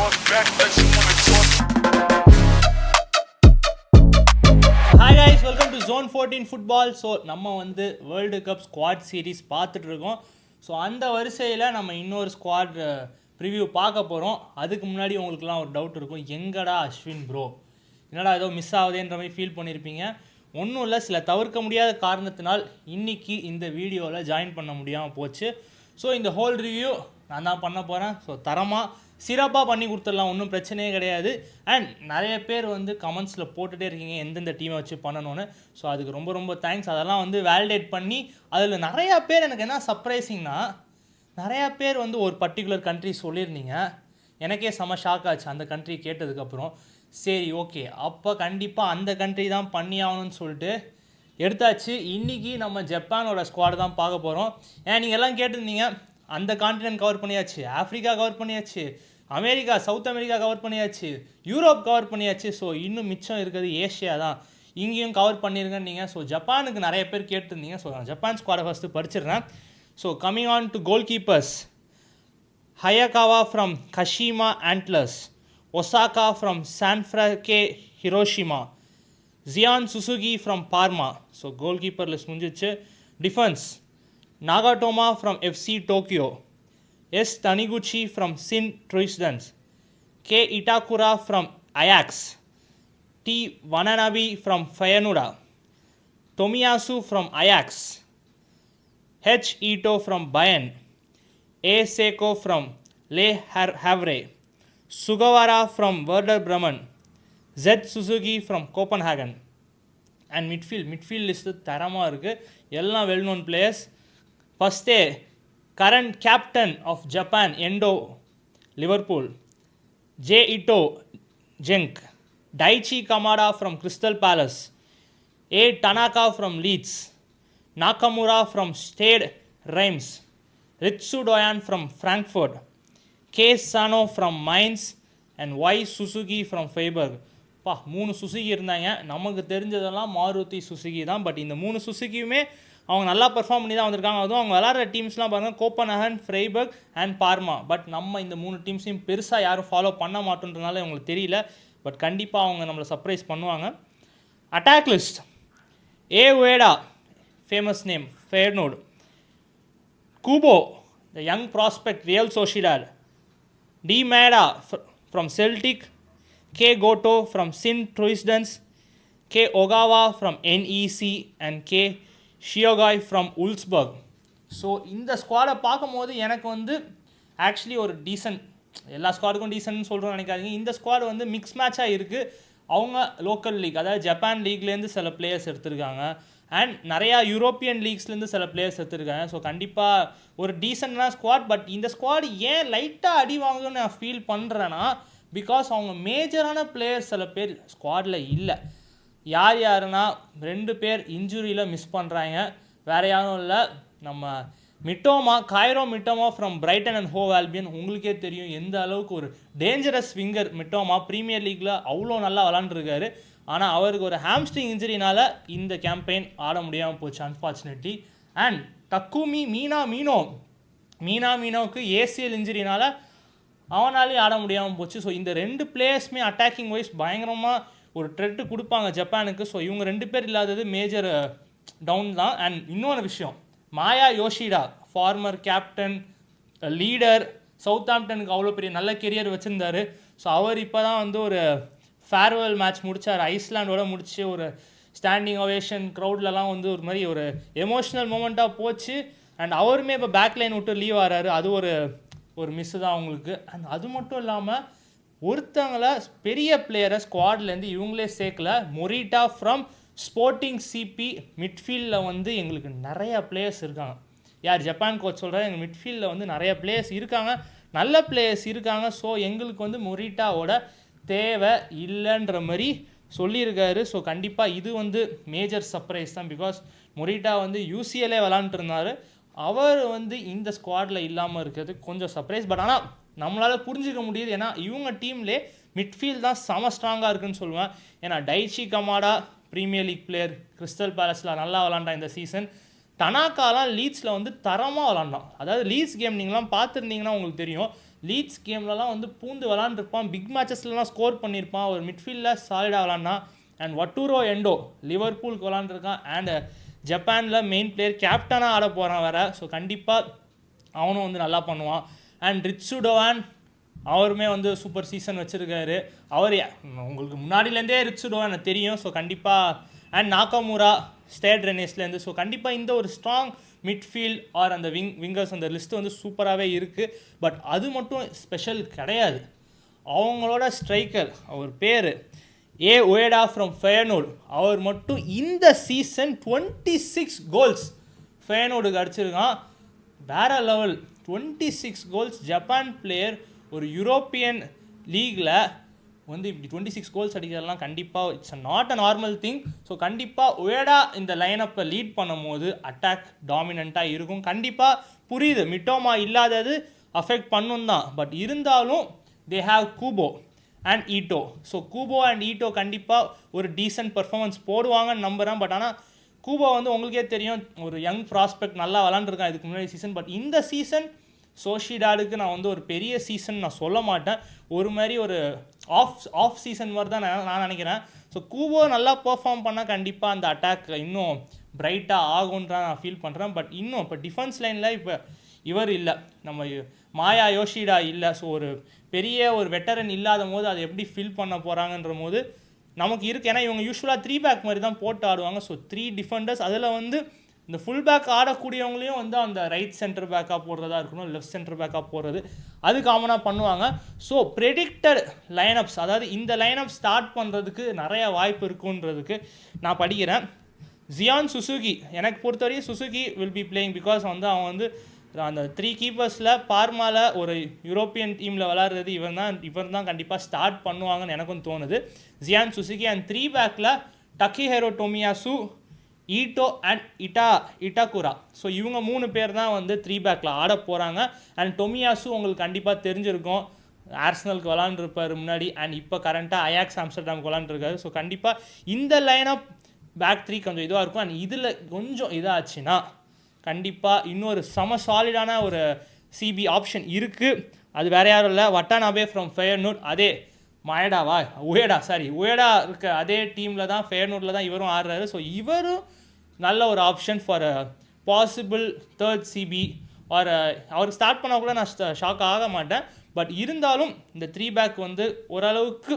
back like she wanna talk. Hi guys, welcome to Zone 14 Football. So நம்ம வந்து world cup squad series பார்த்துட்டு இருக்கோம். So அந்த வரிசையில் நம்ம இன்னொரு ஸ்குவாட் ப்ரிவ்யூ பார்க்க போகிறோம். அதுக்கு முன்னாடி உங்களுக்குலாம் ஒரு டவுட் இருக்கும், எங்கடா அஸ்வின் ப்ரோ, என்னடா ஏதோ மிஸ் ஆகுதுன்ற மாதிரி ஃபீல் பண்ணியிருப்பீங்க. ஒன்றும் இல்லை, சில தவிர்க்க முடியாத காரணத்தினால் இன்றைக்கி இந்த வீடியோவில் ஜாயின் பண்ண முடியாமல் போச்சு. ஸோ இந்த ஹோல் ரிவ்யூ நான் தான் பண்ண போகிறேன். ஸோ தரமாக சிறப்பாக பண்ணி கொடுத்துடலாம், ஒன்றும் பிரச்சனையே கிடையாது. அண்ட் நிறைய பேர் வந்து கமெண்ட்ஸில் போட்டுகிட்டே இருக்கீங்க எந்தெந்த டீமை வச்சு பண்ணணும்னு. ஸோ அதுக்கு ரொம்ப ரொம்ப தேங்க்ஸ். அதெல்லாம் வந்து வேலிடேட் பண்ணி அதில் நிறையா பேர் எனக்கு என்ன சர்ப்ரைசிங்னா, நிறையா பேர் வந்து ஒரு பர்டிகுலர் கண்ட்ரி சொல்லியிருந்தீங்க. எனக்கே செம ஷாக் ஆச்சு அந்த கண்ட்ரி கேட்டதுக்கப்புறம். சரி ஓகே, அப்போ கண்டிப்பாக அந்த கண்ட்ரி தான் பண்ணி ஆகணும்னு சொல்லிட்டு எடுத்தாச்சு. இன்றைக்கி நம்ம ஜப்பானோட ஸ்குவாட் தான் பார்க்க போகிறோம். ஏன் நீங்கள் எல்லாம் கேட்டிருந்தீங்க, அந்த கான்டினென்ட் கவர் பண்ணியாச்சு, ஆஃப்ரிக்கா கவர் பண்ணியாச்சு, அமெரிக்கா சவுத் அமெரிக்கா கவர் பண்ணியாச்சு, யூரோப் கவர் பண்ணியாச்சு. ஸோ இன்னும் மிச்சம் இருக்கிறது ஏஷியா தான், இங்கேயும் கவர் பண்ணியிருக்கேன்னு நீங்கள். ஸோ ஜப்பானுக்கு நிறைய பேர் கேட்டிருந்தீங்க. ஸோ நான் ஜப்பான் ஸ்குவாடை ஃபஸ்ட்டு படிச்சிடுறேன். So coming on to goalkeepers, Hayakawa from Kashima Antlers, Osaka from Sanfrecce Hiroshima, Zion Suzuki from Parma. So goalkeeper list முடிஞ்சிச்சு. Defence, Nagatomo from FC Tokyo, S Taniguchi from Sint Truidense, K Itakura from Ajax, T Watanabe from Feyenoord, Tomiyasu from Ajax, H Ito from Bayern, A Seko from Le Havre, Sugawara from Werder Bremen, Z Suzuki from Copenhagen. And midfield list தரமாக இருக்குது, எல்லாம் well known players. ஃபஸ்ட்டே current captain of Japan Endo Liverpool, J Ito Genk, Daichi Kamada from Crystal Palace, A Tanaka from Leeds, Nakamura from Stade Reims, Ritsu Doan from Frankfurt, K Sano from Mainz and Y Suzuki from Freiburg. பா, 3 Suzuki இருந்தாங்க. நமக்கு தெரிஞ்சதெல்லாம் Maruti Suzuki தான். But இந்த 3 சுசுகியுமே அவங்க நல்லா perform பண்ணி தான் வந்திருக்காங்க. அதுவும் அவங்க விளாட்ற டீம்ஸ்லாம் பாருங்கள், Copenhagen, Freiburg and pharma. But நம்ம இந்த 3 டீம்ஸையும் பெருசாக யாரும் ஃபாலோ பண்ண மாட்டோன்றதுனால உங்களுக்கு தெரியல. பட் கண்டிப்பாக அவங்க நம்மளை சர்ப்ரைஸ் பண்ணுவாங்க. Attack list, A Ueda, famous name, Feyenoord, Kubo the young prospect, Real Sociedad, D Maeda from Celtic, K Goto from Sint Truidense, K Ogawa from NEC and K Shiogai from Wolfsburg. So இந்த ஸ்குவாடை பார்க்கும்போது எனக்கு வந்து actually ஒரு descent, எல்லா ஸ்குவாடுக்கும் டீசன்ட்னு சொல்கிறோன்னு நினைக்காதீங்க. இந்த squad வந்து மிக்ஸ் மேட்சாக இருக்குது. அவங்க லோக்கல் லீக், அதாவது ஜப்பான் லீக்லேருந்து சில பிளேயர்ஸ் எடுத்திருக்காங்க அண்ட் நிறையா யூரோப்பியன் லீக்ஸ்லேருந்து சில பிளேயர்ஸ் எடுத்திருக்காங்க. ஸோ கண்டிப்பாக ஒரு டீசெண்டான ஸ்குவாட். பட் இந்த ஸ்குவாட் ஏன் லைட்டாக அடி வாங்குன்னு நான் ஃபீல் பண்ணுறேன்னா, பிகாஸ் அவங்க மேஜரான பிளேயர்ஸ் சில பேர் ஸ்குவாடில் இல்லை. யார் யாருன்னா 2 பேர் இன்ஜுரியில் மிஸ் பண்ணுறாங்க. வேறு யாரும் இல்லை, நம்ம Mitoma, Cairo Mitoma from Brayton and how Albion. உங்களுக்கே தெரியும் எந்த அளவுக்கு ஒரு டேஞ்சரஸ் விங்கர் மிட்டோமா. ப்ரீமியர் லீக்கில் அவ்வளோ நல்லா விளாண்டுருக்காரு. ஆனால் அவருக்கு ஒரு ஹாம்ஸ்ட்ரிங் இன்ஜுரினால் இந்த கேம்பெயின் ஆட முடியாமல் போச்சு அன்ஃபார்ச்சுனேட்லி. அண்ட் டக்குமி மீனோவுக்கு ஏசிஎல் இன்ஜுரினால் அவனாலையும் ஆட முடியாமல் போச்சு. ஸோ இந்த 2 பிளேயர்ஸுமே அட்டாக்கிங் வைஸ் பயங்கரமாக ஒரு த்ரெட்டு கொடுப்பாங்க ஜப்பானுக்கு. ஸோ இவங்க 2 பேர் இல்லாதது மேஜர் டவுன் தான். அண்ட் இன்னொரு விஷயம், மாயா யோஷிடா, ஃபார்மர் கேப்டன், லீடர், சவுத்தாம்ப்டனுக்கு அவ்வளோ பெரிய நல்ல கெரியர் வச்சுருந்தார். ஸோ அவர் இப்போ தான் வந்து ஒரு ஃபேர்வெல் மேட்ச் முடித்தார், ஐஸ்லாண்டோட முடிச்சு. ஒரு ஸ்டாண்டிங் ஒவேஷன் க்ரௌட்லலாம் வந்து ஒரு மாதிரி ஒரு எமோஷ்னல் மூமெண்ட்டாக போச்சு. அண்ட் அவருமே இப்போ பேக்லைன் விட்டு லீவ் ஆகிறாரு. அது ஒரு மிஸ்ஸு தான் அவங்களுக்கு. அண்ட் அது மட்டும் இல்லாமல் ஒருத்தங்களை பெரிய பிளேயரை ஸ்குவாட்லேருந்து இவங்களே சேர்க்கல. Morita from sporting CP. மிட்ஃபீல்டில் வந்து எங்களுக்கு நிறையா பிளேயர்ஸ் இருக்காங்க. யார் ஜப்பான் கோச் சொல்கிறார், எங்கள் மிட்ஃபீல்டில் வந்து நிறைய பிளேயர்ஸ் இருக்காங்க, நல்ல பிளேயர்ஸ் இருக்காங்க. ஸோ எங்களுக்கு வந்து மொரிட்டாவோட தேவை இல்லைன்ற மாதிரி சொல்லியிருக்காரு. ஸோ கண்டிப்பாக இது வந்து மேஜர் சர்ப்ரைஸ் தான். பிகாஸ் மொரிட்டா வந்து யூசிஎல்ஏ விளாண்டுட்டு இருந்தார். அவர் வந்து இந்த ஸ்குவாடில் இல்லாமல் இருக்கிறது கொஞ்சம் சர்ப்ரைஸ். பட் ஆனால் நம்மளால் புரிஞ்சிக்க முடியுது, ஏன்னா இவங்க டீம்லே மிட்ஃபீல்ட் தான் செம ஸ்ட்ராங்காக இருக்குன்னு சொல்லுவேன். ஏன்னா Daichi Kamada Premier League player, Crystal பேலஸில் நல்லா விளாண்டான் இந்த சீசன். டனாக்காலாம் லீட்ஸில் வந்து தரமாக விளாண்டான். அதாவது லீட்ஸ் கேம் நீங்களாம் பார்த்துருந்தீங்கன்னா உங்களுக்கு தெரியும், லீட்ஸ் கேம்லலாம் வந்து பூந்து விளாண்டுருப்பான், பிக் மேட்சஸ்லாம் ஸ்கோர் பண்ணியிருப்பான், ஒரு மிட்ஃபீல்டில் சாலிடாக விளாட்னா. அண்ட் வட்டூரோ எண்டோ லிவர்பூலுக்கு விளாண்டுருக்கான், அண்ட் ஜப்பானில் மெயின் பிளேயர் கேப்டனாக ஆட போகிறான் வேறு. ஸோ கண்டிப்பாக அவனும் வந்து நல்லா பண்ணுவான். அண்ட் ரிட்சுடோவான் அவருமே வந்து சூப்பர் சீசன் வச்சுருக்காரு. அவர் உங்களுக்கு முன்னாடியிலேருந்தே ரிட்சுடோவான் எனக்கு தெரியும். ஸோ கண்டிப்பாக அண்ட் நாகாமுரா ஸ்டேட் ரெனேஸ்லேருந்து. ஸோ கண்டிப்பாக இந்த ஒரு ஸ்ட்ராங் மிட்ஃபீல்ட் ஆர் அந்த விங்கர்ஸ் அந்த லிஸ்ட்டு வந்து சூப்பராகவே இருக்குது. பட் அது மட்டும் ஸ்பெஷல் கிடையாது. அவங்களோட ஸ்ட்ரைக்கர் அவர் பேர் உயடா ஃப்ரம் ஃபயர்னோடு, அவர் மட்டும் இந்த சீசன் 26 கோல்ஸ் ஃபயர்னோடுக்கு அடிச்சிருக்கான். வேற லெவல் 26 கோல்ஸ். ஜப்பான் பிளேயர் ஒரு யூரோப்பியன் லீகில் வந்து இப்படி 26 கோல்ஸ் அடிக்கிறதுலாம் கண்டிப்பாக it's not a normal thing. So கண்டிப்பாக உயடா இந்த லைனப்பை லீட் பண்ணும் போது அட்டாக் டாமினண்ட்டாக இருக்கும். கண்டிப்பாக புரியுது மிட்டோமா இல்லாதது அஃபெக்ட் பண்ணும் தான், பட் இருந்தாலும் they have Kubo and Ito. So Kubo and Ito கண்டிப்பாக ஒரு டீசென்ட் பர்ஃபார்மன்ஸ் போடுவாங்கன்னு நம்புகிறேன். பட் ஆனால் கூபோ வந்து உங்களுக்கே தெரியும் ஒரு யங் ப்ராஸ்பெக்ட், நல்லா விளாண்டுருக்கான் இதுக்கு முன்னாடி சீசன். பட் இந்த சீசன் சோஷிடாடுக்கு நான் வந்து ஒரு பெரிய சீசன் நான் சொல்ல மாட்டேன், ஒரு மாதிரி ஒரு ஆஃப் சீசன் மாதிரி தான் நான் நினைக்கிறேன். ஸோ கூபோ நல்லா பெர்ஃபார்ம் பண்ணால் கண்டிப்பாக அந்த அட்டாக் இன்னும் பிரைட்டாக ஆகும்ன்ற நான் ஃபீல் பண்ணுறேன். பட் இன்னும் இப்போ டிஃபென்ஸ் லைனில் இப்போ இவர் இல்லை, நம்ம மாயா யோஷிடா இல்லை. ஸோ ஒரு பெரிய ஒரு வெட்டரன் இல்லாத போது அதை எப்படி ஃபில் பண்ண போகிறாங்கன்ற போது நமக்கு இருக்குது. ஏன்னா இவங்க யூஸ்வலாக 3 பேக் மாதிரி தான் போட்டு ஆடுவாங்க. ஸோ 3 டிஃபெண்டர்ஸ், அதில் வந்து இந்த ஃபுல் பேக் ஆடக்கூடியவங்களையும் வந்து அந்த ரைட் சென்டர் பேக்காக போடுறதா இருக்கணும், லெஃப்ட் சென்டர் பேக்காக போடுறது அது காமனாக பண்ணுவாங்க. ஸோ ப்ரெடிக்டட் லைனப்ஸ், அதாவது இந்த லைனப் ஸ்டார்ட் பண்ணுறதுக்கு நிறைய வாய்ப்பு இருக்குன்றதுக்கு நான் படிக்கிறேன். ஜியான் சுசுகி, எனக்கு பொறுத்தவரைக்கும் Suzuki will be playing because வந்து அவன் வந்து அந்த 3 கீப்பர்ஸில் பார்மாவில் ஒரு யூரோப்பியன் டீமில் விளாட்றது இவன் தான் கண்டிப்பாக ஸ்டார்ட் பண்ணுவாங்கன்னு எனக்கும் தோணுது. ஜியான் சுசுகி. அண்ட் 3 பேக்கில் டக்கிஹெரோ டோமியாசு, ஈட்டோ அண்ட் இட்டாகுரா. ஸோ இவங்க 3 பேர் தான் வந்து 3 பேக்கில் ஆட போகிறாங்க. அண்ட் டொமியாசு உங்களுக்கு கண்டிப்பாக தெரிஞ்சிருக்கும், ஆர்சனலுக்கு விளாண்டுருப்பார் முன்னாடி, அண்ட் இப்போ கரண்ட்டாக அயாக்ஸ் ஆம்ஸ்டர்டாமுக்கு விளாண்டுருக்காரு. ஸோ கண்டிப்பாக இந்த லைனப் பேக் 3 கொஞ்சம் இதுவாக இருக்கும். அண்ட் இதில் கொஞ்சம் இதாச்சுன்னா கண்டிப்பாக இன்னொரு செம சாலிடான ஒரு சிபி ஆப்ஷன் இருக்குது. அது வேறு யாரும் இல்லை, வட்டானாபே ஃப்ரம் ஃபயர்னூட். அதே உயடா இருக்க அதே டீமில் தான், ஃபயர்னூட்டில் தான் இவரும் ஆடுறாரு. ஸோ இவரும் நல்ல ஒரு option for possible 3rd CB or அவர் ஸ்டார்ட் பண்ணால் கூட நான் ஷாக் ஆக மாட்டேன். பட் இருந்தாலும் இந்த 3 பேக் வந்து ஓரளவுக்கு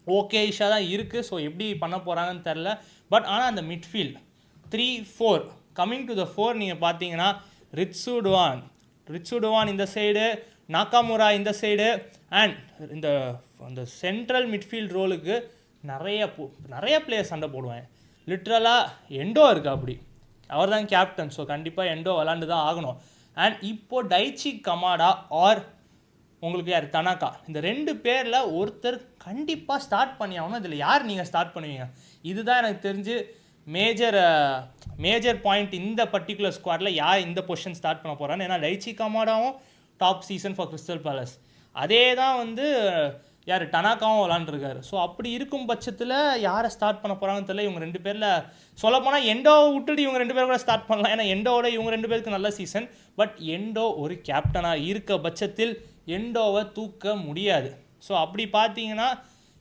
ஓகேஷாக தான் இருக்குது. ஸோ எப்படி பண்ண போகிறாங்கன்னு தெரில. பட் ஆனால் அந்த மிட்ஃபீல்ட் 3-4 கம்மிங் டு த 4 நீங்கள் பார்த்தீங்கன்னா ரிட்சுடுவான் இந்த சைடு, நாகாமுரா இந்த சைடு, அண்ட் அந்த சென்ட்ரல் மிட்ஃபீல்ட் ரோலுக்கு நிறைய பிளேயர் சண்டை போடுவேன். லிட்ரலாக எண்டோ இருக்குது, அப்படி அவர் தான் கேப்டன். ஸோ கண்டிப்பாக எண்டோ விளாண்டு தான் ஆகணும். அண்ட் இப்போது டைச்சி கமாடா ஆர் உங்களுக்கு யார் தனாக்கா, இந்த 2 பேரில் ஒருத்தர் கண்டிப்பாக ஸ்டார்ட் பண்ணி ஆகணும். இதில் யார் நீங்கள் ஸ்டார்ட் பண்ணுவீங்க? இதுதான் எனக்கு தெரிஞ்சு மேஜர் பாயிண்ட் இந்த பர்டிகுலர் ஸ்குவாடில் யார் இந்த பொசிஷன் ஸ்டார்ட் பண்ண போகிறான்னு. ஏன்னா டைச்சி கமாடாவும் top season for Crystal Palace, அதே தான் வந்து யார் டனாக்காவும் விளாண்டுருக்காரு. ஸோ அப்படி இருக்கும் பட்சத்தில் யாரை ஸ்டார்ட் பண்ண போகிறாங்கன்னு தெரியல. இவங்க 2 பேரில் சொல்லப்போனால் எண்டோவை விட்டுட்டு இவங்க 2 பேர் கூட ஸ்டார்ட் பண்ணலாம். ஏன்னா எண்டோவோட இவங்க 2 பேருக்கு நல்ல சீசன். பட் எண்டோ ஒரு கேப்டனாக இருக்க பட்சத்தில் எண்டோவை தூக்க முடியாது. ஸோ அப்படி பார்த்தீங்கன்னா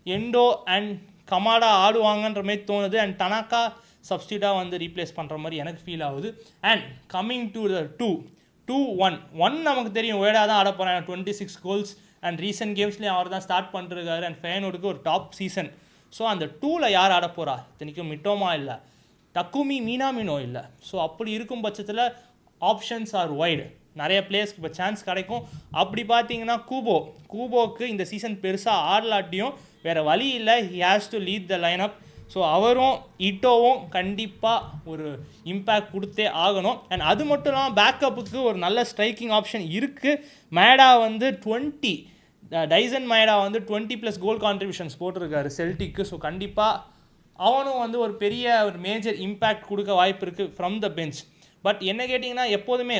எண்டோ அண்ட் கமாடா ஆடுவாங்கன்ற மாதிரி தோணுது. அண்ட் டனாக்கா சப்ஸ்டியூட்டாக வந்து ரீப்ளேஸ் பண்ணுற மாதிரி எனக்கு ஃபீல் ஆகுது. அண்ட் கம்மிங் டு த 2-1 நமக்கு தெரியும் உயடா தான் ஆட போகிறாங்க, 26 கோல்ஸ். அண்ட் ரீசெண்ட் கேம்ஸ்லேயும் அவர் தான் ஸ்டார்ட் பண்ணிருக்காரு. அண்ட் ஃபயர்னூடுக்கு ஒரு டாப் சீசன். ஸோ அந்த 2ல் யார் ஆட போகிறா? இத்தனைக்கும் மிட்டோமா இல்லை, டக்குமி மீனாமினோ இல்லை. ஸோ அப்படி இருக்கும் பட்சத்தில் ஆப்ஷன்ஸ் ஆர் வைடு, நிறைய பிளேயர்ஸ்க்கு இப்போ சான்ஸ் கிடைக்கும். அப்படி பார்த்தீங்கன்னா கூபோக்கு இந்த சீசன் பெருசாக ஆடலாட்டியும் வேறு வழி இல்லை, he has to lead the line up. So அவரும் இட்டோவும் கண்டிப்பாக ஒரு இம்பேக்ட் கொடுத்தே ஆகணும். அண்ட் அது மட்டும் இல்லாமல் பேக்கப்புக்கு ஒரு நல்ல ஸ்ட்ரைக்கிங் ஆப்ஷன் இருக்குது. மேடா வந்து டைசன் மேடா வந்து 20+ கோல் கான்ட்ரிபியூஷன்ஸ் போட்டிருக்காரு செல்டிக்கு. ஸோ கண்டிப்பாக அவனும் வந்து ஒரு பெரிய ஒரு மேஜர் இம்பேக்ட் கொடுக்க வாய்ப்பு இருக்குது ஃப்ரம் த பெஞ்ச். பட் என்ன கேட்டிங்கன்னா எப்போதுமே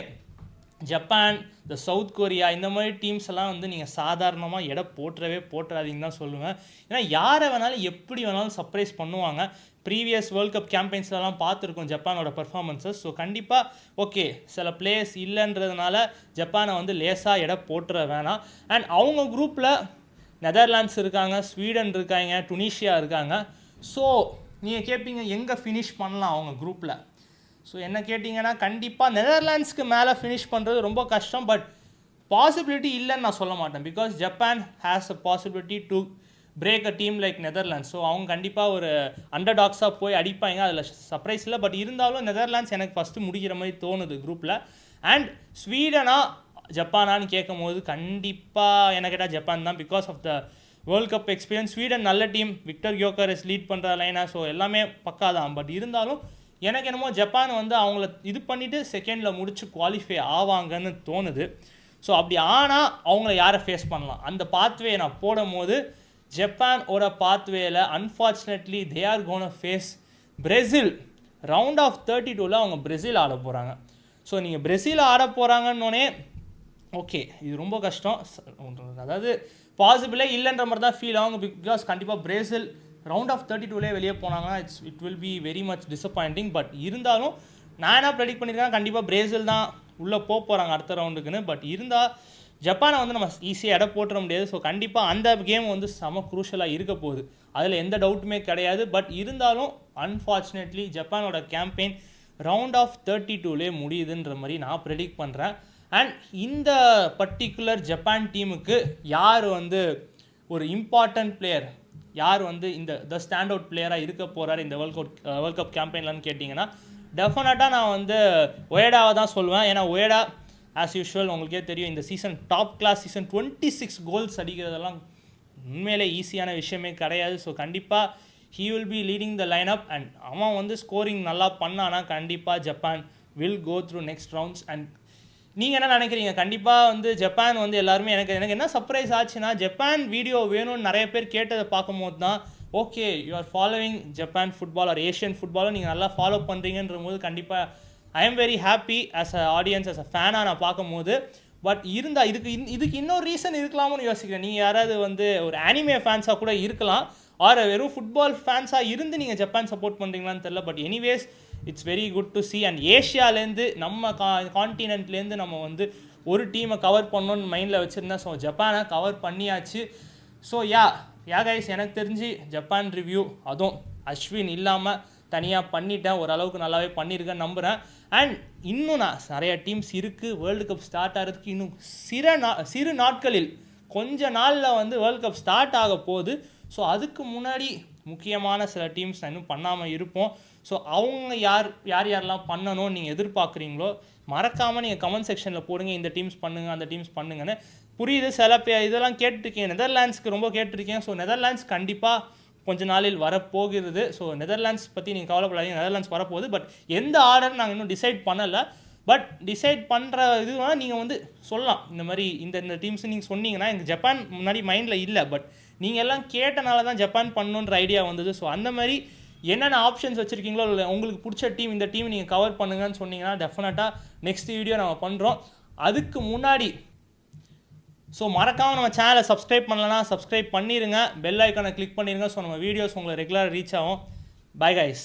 ஜப்பான், இந்த சவுத் கொரியா இந்த மாதிரி டீம்ஸ் எல்லாம் வந்து நீங்கள் சாதாரணமாக எடை போட்டுறாதீங்கன்னு தான் சொல்லுவேன். ஏன்னா யாரை வேணாலும் எப்படி வேணாலும் சர்ப்ரைஸ் பண்ணுவாங்க. ப்ரீவியஸ் வேர்ல்ட் கப் கேம்பெயின்ஸ்லாம் பார்த்துருக்கோம் ஜப்பானோட பர்ஃபார்மன்ஸஸ். ஸோ கண்டிப்பாக ஓகே சில பிளேயர்ஸ் இல்லைன்றதுனால ஜப்பானை வந்து லேசாக எடை போட்டுற வேணாம். அண்ட் அவங்க குரூப்பில் நெதர்லாண்ட்ஸ் இருக்காங்க, ஸ்வீடன் இருக்காங்க, டுனிஷியா இருக்காங்க. ஸோ நீங்கள் கேட்பீங்க எங்கே ஃபினிஷ் பண்ணலாம் அவங்க குரூப்பில். ஸோ என்ன கேட்டிங்கன்னா கண்டிப்பாக நெதர்லாண்ட்ஸ்க்கு மேலே ஃபினிஷ் பண்ணுறது ரொம்ப கஷ்டம். பட் பாசிபிலிட்டி இல்லைன்னு நான் சொல்ல மாட்டேன். Because Japan has a possibility to break a team like Netherlands. So அவங்க கண்டிப்பாக ஒரு அண்டர்டாக்ஸாக போய் அடிப்பாங்க, அதில் சர்ப்ரைஸ் இல்லை. பட் இருந்தாலும் நெதர்லாண்ட்ஸ் எனக்கு ஃபஸ்ட்டு முடிக்கிற மாதிரி தோணுது குரூப்பில். அண்ட் ஸ்வீடனா ஜப்பானான்னு கேட்கும் போது கண்டிப்பாக என்ன கேட்டால் ஜப்பான் தான். Because of the world cup experience. Sweden நல்ல டீம், விக்டர் யோக்கரஸ் லீட் பண்ணுற லைனா. ஸோ எல்லாமே பக்கா தான். பட் இருந்தாலும் எனக்கு என்னமோ ஜப்பான் வந்து அவங்கள இது பண்ணிவிட்டு செகண்டில் முடிச்சு குவாலிஃபை ஆவாங்கன்னு தோணுது. ஸோ அப்படி ஆனால் அவங்கள யாரை ஃபேஸ் பண்ணலாம் அந்த பாத்வே நான் போடும் போது ஜப்பான் ஒரு பாத்வேயில் unfortunately they are gonna face Brazil. Round of 32ல் அவங்க பிரேசில் ஆட போகிறாங்க. ஸோ நீங்கள் பிரேசில் ஆட போகிறாங்கன்னொன்னே ஓகே இது ரொம்ப கஷ்டம். அதாவது பாசிபிளே இல்லைன்ற மாதிரி தான் ஃபீல் ஆகும். பிகாஸ் கண்டிப்பாக பிரேசில் ரவுண்ட் ஆஃப் 32லே வெளியே போனாங்கன்னா it will be very much disappointing. But இருந்தாலும் நான் என்ன ப்ரெடிக்ட் பண்ணியிருக்கேன் கண்டிப்பாக பிரேசில் தான் உள்ளே போகிறாங்க அடுத்த ரவுண்டுக்குன்னு. பட் இருந்தால் ஜப்பானை வந்து நம்ம ஈஸியாக எடை போட்டுற முடியாது. ஸோ கண்டிப்பாக அந்த கேம் வந்து செம குரூஷலாக இருக்க போகுது, அதில் எந்த டவுட்டுமே கிடையாது. பட் இருந்தாலும் அன்ஃபார்ச்சுனேட்லி ஜப்பானோட கேம்பெயின் ரவுண்ட் ஆஃப் 32லே முடியுதுன்ற மாதிரி நான் ப்ரெடிக்ட் பண்ணுறேன். அண்ட் இந்த பர்டிகுலர் ஜப்பான் டீமுக்கு யார் வந்து ஒரு இம்பார்ட்டன்ட் பிளேயர், யார் வந்து இந்த ஸ்டாண்ட் அவுட் பிளேயராக இருக்க போகிறார் இந்த வேர்ல்ட் கப் கேம்பெயின்லன்னு கேட்டிங்கன்னா டெஃபினட்டாக நான் வந்து ஒயடாவை தான் சொல்லுவேன். ஏன்னா ஒயடா ஆஸ் யூஷுவல் உங்களுக்கே தெரியும் இந்த season top class season 26 goals அடிக்கிறதெல்லாம் உண்மையிலே ஈஸியான விஷயமே கிடையாது. ஸோ கண்டிப்பாக he will be leading the line up. And அவன் வந்து ஸ்கோரிங் நல்லா பண்ணானா கண்டிப்பாக Japan will go through next rounds. And நீங்கள் என்ன நினைக்கிறீங்க? கண்டிப்பாக வந்து ஜப்பான் வந்து எல்லாருமே எனக்கு என்ன சர்ப்ரைஸ் ஆச்சுன்னா ஜப்பான் வீடியோ வேணும்னு நிறைய பேர் கேட்டதை பார்க்கும்போது தான் okay you are following Japan football or Asian ஃபுட்பாலும் நீங்கள் நல்லா ஃபாலோ பண்ணுறீங்கன்ற போது கண்டிப்பாக I am very happy as a audience as a ஃபேனாக நான் பார்க்கும்போது. பட் இருந்தால் இதுக்கு இன்னொரு ரீசன் இருக்கலாம்னு யோசிக்கிறேன். நீங்கள் யாராவது வந்து ஒரு ஆனிமே ஃபேன்ஸாக கூட இருக்கலாம், ஆர் வெறும் ஃபுட்பால் ஃபேன்ஸாக இருந்து நீங்கள் ஜப்பான் சப்போர்ட் பண்ணுறீங்களான்னு தெரில. But anyways it's very good to see. And ஏஷியாலேருந்து நம்ம கான்டினென்ட்லேருந்து நம்ம வந்து ஒரு டீமை கவர் பண்ணணுன்னு மைண்டில் வச்சுருந்தேன். ஸோ ஜப்பானை கவர் பண்ணியாச்சு. ஸோ யா கைஸ் எனக்கு தெரிஞ்சு ஜப்பான் ரிவ்யூ அதுவும் அஸ்வின் இல்லாமல் தனியாக பண்ணிட்டேன், ஓரளவுக்கு நல்லாவே பண்ணியிருக்கேன் நம்புகிறேன். அண்ட் இன்னும் நான் நிறைய டீம்ஸ் இருக்குது. வேர்ல்டு கப் ஸ்டார்ட் ஆகிறதுக்கு இன்னும் சிறு நாட்களில் கொஞ்ச நாளில் வந்து வேர்ல்டு கப் ஸ்டார்ட் ஆக போகுது. ஸோ அதுக்கு முன்னாடி முக்கியமான சில டீம்ஸ் நான் இன்னும் பண்ணாமல் இருப்போம். ஸோ அவங்க யாரெல்லாம் பண்ணணும்னு நீங்கள் எதிர்பார்க்குறீங்களோ மறக்காமல் நீங்கள் கமெண்ட் செக்ஷனில் போடுங்க. இந்த டீம்ஸ் பண்ணுங்கள் அந்த டீம்ஸ் பண்ணுங்கன்னு. புரியுது சில இதெல்லாம் கேட்டிருக்கீங்க, நெதர்லாண்ட்ஸ்க்கு ரொம்ப கேட்டிருக்கீங்க. ஸோ நெதர்லாண்ட்ஸ் கண்டிப்பாக கொஞ்ச நாளில் வரப்போகிறது. ஸோ நெதர்லாண்ட்ஸ் பற்றி நீங்கள் கவலைப்படாதீங்க, நெதர்லாண்ட்ஸ் வரப்போகுது. பட் எந்த ஆர்டர் நாங்கள் இன்னும் டிசைட் பண்ணலை. பட் டிசைட் பண்ணுற இதுவாக நீங்கள் வந்து சொல்லலாம் இந்த மாதிரி இந்த டீம்ஸ் நீங்கள் சொன்னீங்கன்னா. எங்கள் ஜப்பான் முன்னாடி மைண்டில் இல்லை, பட் நீங்கள் எல்லாம் கேட்டனால தான் ஜப்பான் பண்ணணுன்ற ஐடியா வந்தது. ஸோ அந்த மாதிரி என்னென்ன ஆப்ஷன்ஸ் வச்சுருக்கீங்களோ இல்லை உங்களுக்கு பிடிச்ச டீம் இந்த டீம் நீங்கள் கவர் பண்ணுங்கன்னு சொன்னீங்கன்னா டெஃபினட்டாக நெக்ஸ்ட் வீடியோ நம்ம பண்ணுறோம். அதுக்கு முன்னாடி ஸோ மறக்காமல் நம்ம சேனலை சப்ஸ்கிரைப் பண்ணலன்னா சப்ஸ்கிரைப் பண்ணிடுங்க, பெல் ஐக்கானை கிளிக் பண்ணிடுங்க. ஸோ நம்ம வீடியோஸ் உங்களை ரெகுலராக ரீச் ஆகும். Bye guys.